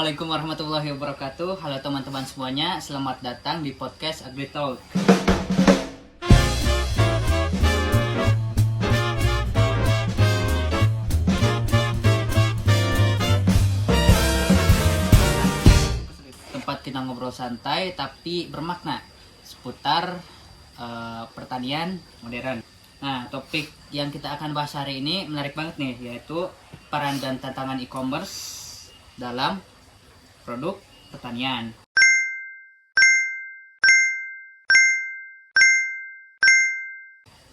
Assalamualaikum warahmatullahi wabarakatuh. Halo teman-teman semuanya, selamat datang di podcast AgriTalk. Tempat kita ngobrol santai tapi bermakna seputar pertanian modern. Nah, topik yang kita akan bahas hari ini menarik banget nih, yaitu peran dan tantangan e-commerce dalam produk pertanian.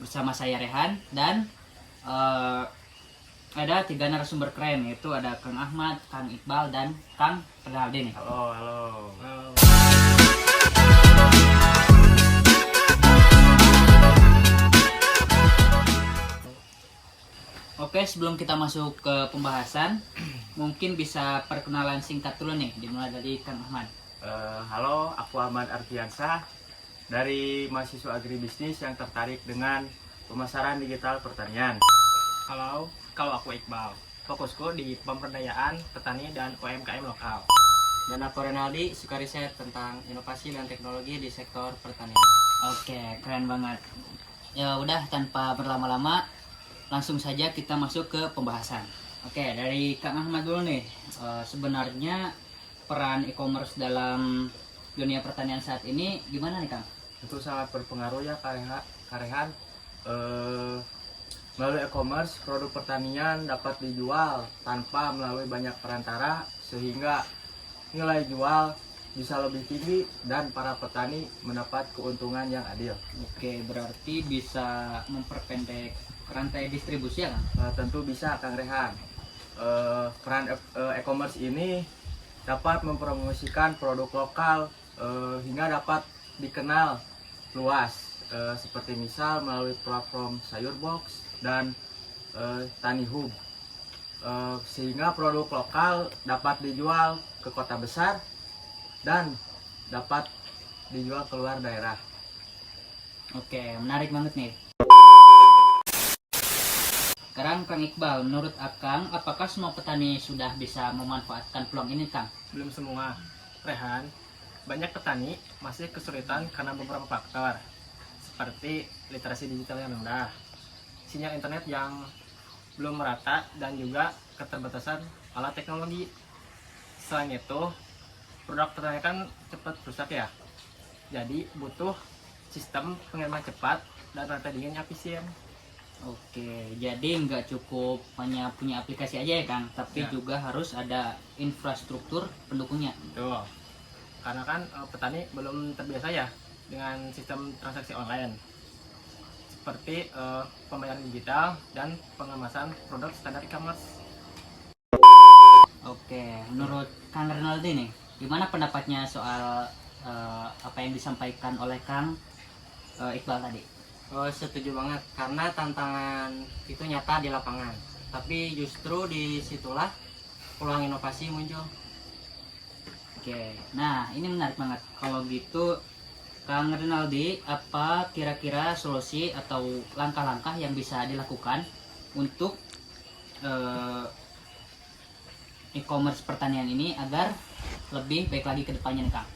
Bersama saya Rehan dan ada 3 narasumber keren, yaitu ada Kang Ahmad, Kang Iqbal, dan Kang Rinaldi nih. Halo. Oke, sebelum kita masuk ke pembahasan, mungkin bisa perkenalan singkat dulu nih, dimulai dari Kang Ahmad. Halo, aku Ahmad Arfiansah dari mahasiswa agribisnis yang tertarik dengan pemasaran digital pertanian. Halo, kalau aku Iqbal, fokusku di pemberdayaan petani dan UMKM lokal. Dan aku Rinaldi, suka riset tentang inovasi dan teknologi di sektor pertanian. Oke, keren banget. Ya udah, tanpa berlama-lama, langsung saja kita masuk ke pembahasan. Oke, dari Kang Ahmad dulu nih. Sebenarnya peran e-commerce dalam dunia pertanian saat ini gimana nih, Kang? Itu sangat berpengaruh ya Karehan. Melalui e-commerce, produk pertanian dapat dijual tanpa melalui banyak perantara, sehingga nilai jual bisa lebih tinggi dan para petani mendapat keuntungan yang adil. Oke, berarti bisa memperpendek rantai distribusi ya, Kang? Tentu bisa, Kang Rehan. Peran e-commerce ini dapat mempromosikan produk lokal hingga dapat dikenal luas, seperti misal melalui platform Sayur Box dan Tani Hub, sehingga produk lokal dapat dijual ke kota besar dan dapat dijual keluar daerah. Oke, menarik banget nih. Sekarang Kang Iqbal, menurut Akang, apakah semua petani sudah bisa memanfaatkan peluang ini, Kang? Belum semua, Rehan. Banyak petani masih kesulitan karena beberapa faktor, seperti literasi digital yang rendah, sinyal internet yang belum merata, dan juga keterbatasan alat teknologi. Selain itu, produk pertanian kan cepat rusak ya, jadi butuh sistem pengiriman cepat dan rantai dingin yang efisien. Oke, jadi nggak cukup hanya punya aplikasi aja ya, Kang, tapi Ya. juga harus ada infrastruktur pendukungnya. Betul. Karena kan petani belum terbiasa ya dengan sistem transaksi online, seperti pembayaran digital dan pengemasan produk standar e-commerce. Oke, menurut Kang Rinaldi nih, gimana pendapatnya soal apa yang disampaikan oleh Kang Iqbal tadi? Oh, setuju banget, karena tantangan itu nyata di lapangan. Tapi justru disitulah peluang inovasi muncul. Oke, nah ini menarik banget. Kalau gitu, Kang Rinaldi, apa kira-kira solusi atau langkah-langkah yang bisa dilakukan untuk e-commerce pertanian ini agar lebih baik lagi ke depannya nih, Kang?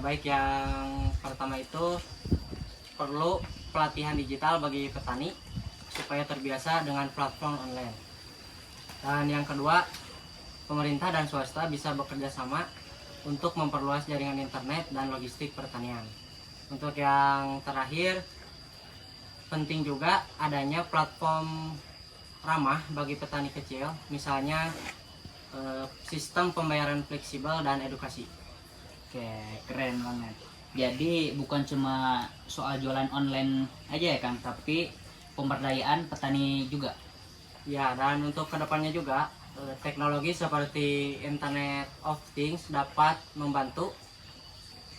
Baik, yang pertama itu perlu pelatihan digital bagi petani supaya terbiasa dengan platform online. Dan yang kedua, pemerintah dan swasta bisa bekerja sama untuk memperluas jaringan internet dan logistik pertanian. Untuk yang terakhir, penting juga adanya platform ramah bagi petani kecil, misalnya sistem pembayaran fleksibel dan edukasi. Oke, keren banget. Jadi bukan cuma soal jualan online aja ya, Kang, tapi pemberdayaan petani juga. Ya, dan untuk kedepannya juga teknologi seperti Internet of Things dapat membantu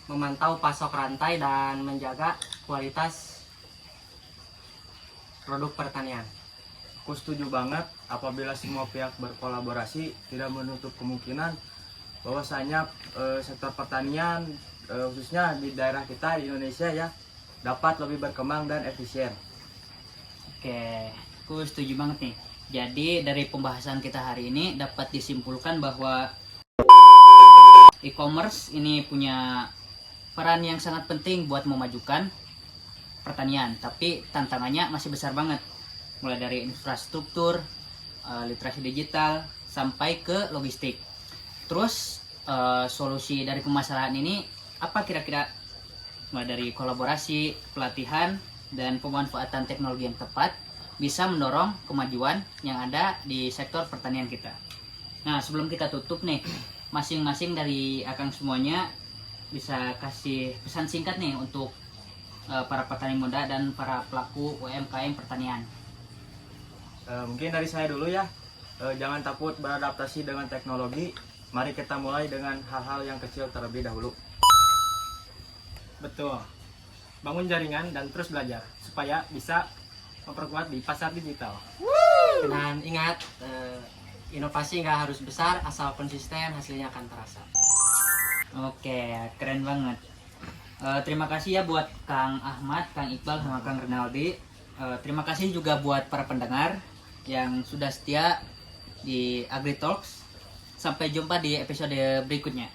memantau pasok rantai dan menjaga kualitas produk pertanian. Aku setuju banget, apabila semua pihak berkolaborasi, tidak menutup kemungkinan bahwasanya sektor pertanian khususnya di daerah kita di Indonesia ya dapat lebih berkembang dan efisien. Oke, aku setuju banget nih. Jadi dari pembahasan kita hari ini dapat disimpulkan bahwa e-commerce ini punya peran yang sangat penting buat memajukan pertanian. Tapi tantangannya masih besar banget. Mulai dari infrastruktur, literasi digital, sampai ke logistik. Terus solusi dari permasalahan ini apa kira-kira? Mulai dari kolaborasi, pelatihan, dan pemanfaatan teknologi yang tepat bisa mendorong kemajuan yang ada di sektor pertanian kita. Nah, sebelum kita tutup nih, masing-masing dari Akang semuanya bisa kasih pesan singkat nih untuk para petani muda dan para pelaku UMKM pertanian. Mungkin dari saya dulu ya. Jangan takut beradaptasi dengan teknologi. Mari kita mulai dengan hal-hal yang kecil terlebih dahulu. Betul. Bangun jaringan dan terus belajar supaya bisa memperkuat di pasar digital. Dan ingat, inovasi nggak harus besar, asal konsisten hasilnya akan terasa. Oke, keren banget. Terima kasih ya buat Kang Ahmad, Kang Iqbal, sama Kang Renaldi. Terima kasih juga buat para pendengar yang sudah setia di AgriTalks. Sampai jumpa di episode berikutnya.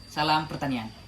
Salam pertanian.